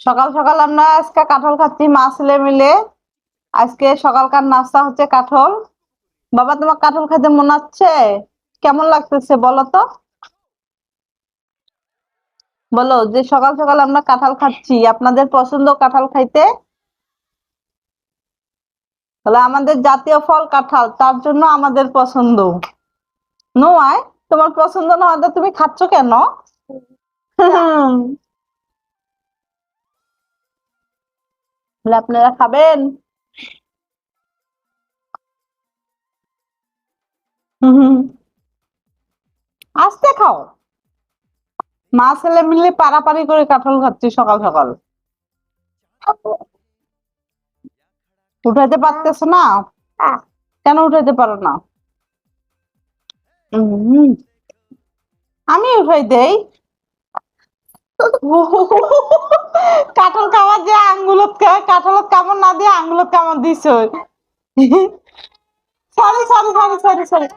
সকাল সকাল আমরা আজকে কাঁঠাল খাচ্ছি মা ছেলে মিলে। আজকে সকালকার নাস্তা হচ্ছে কাঁঠাল। বাবা, তোমার কাঁঠাল খাইতে মন আছে? কেমন লাগতেছে বলো তো? বলো যে সকাল সকাল আমরা কাঁঠাল খাচ্ছি, আপনাদের পছন্দ কাঁঠাল খাইতে? তাহলে আমাদের জাতীয় ফল কাঁঠাল, তার জন্য আমাদের পছন্দ। নয়, তোমার পছন্দ না হলে তুমি খাচ্ছ কেন? তাহলে আপনারা খাবেন? আস্তে খাও। মা ছেলে মিলে পারাপারি করে কাঁঠাল খাচ্ছি সকাল সকাল। উঠাইতে পারতেছো না? কেন উঠাইতে পারো না? উম, আমি উঠাই দেই। কাঁঠাল খাওয়ার যে আঙ্গুলত কাঁঠালত কামড় না দিয়ে আঙ্গুলত কামড় দিছ। Sorry sorry sorry sorry sorry.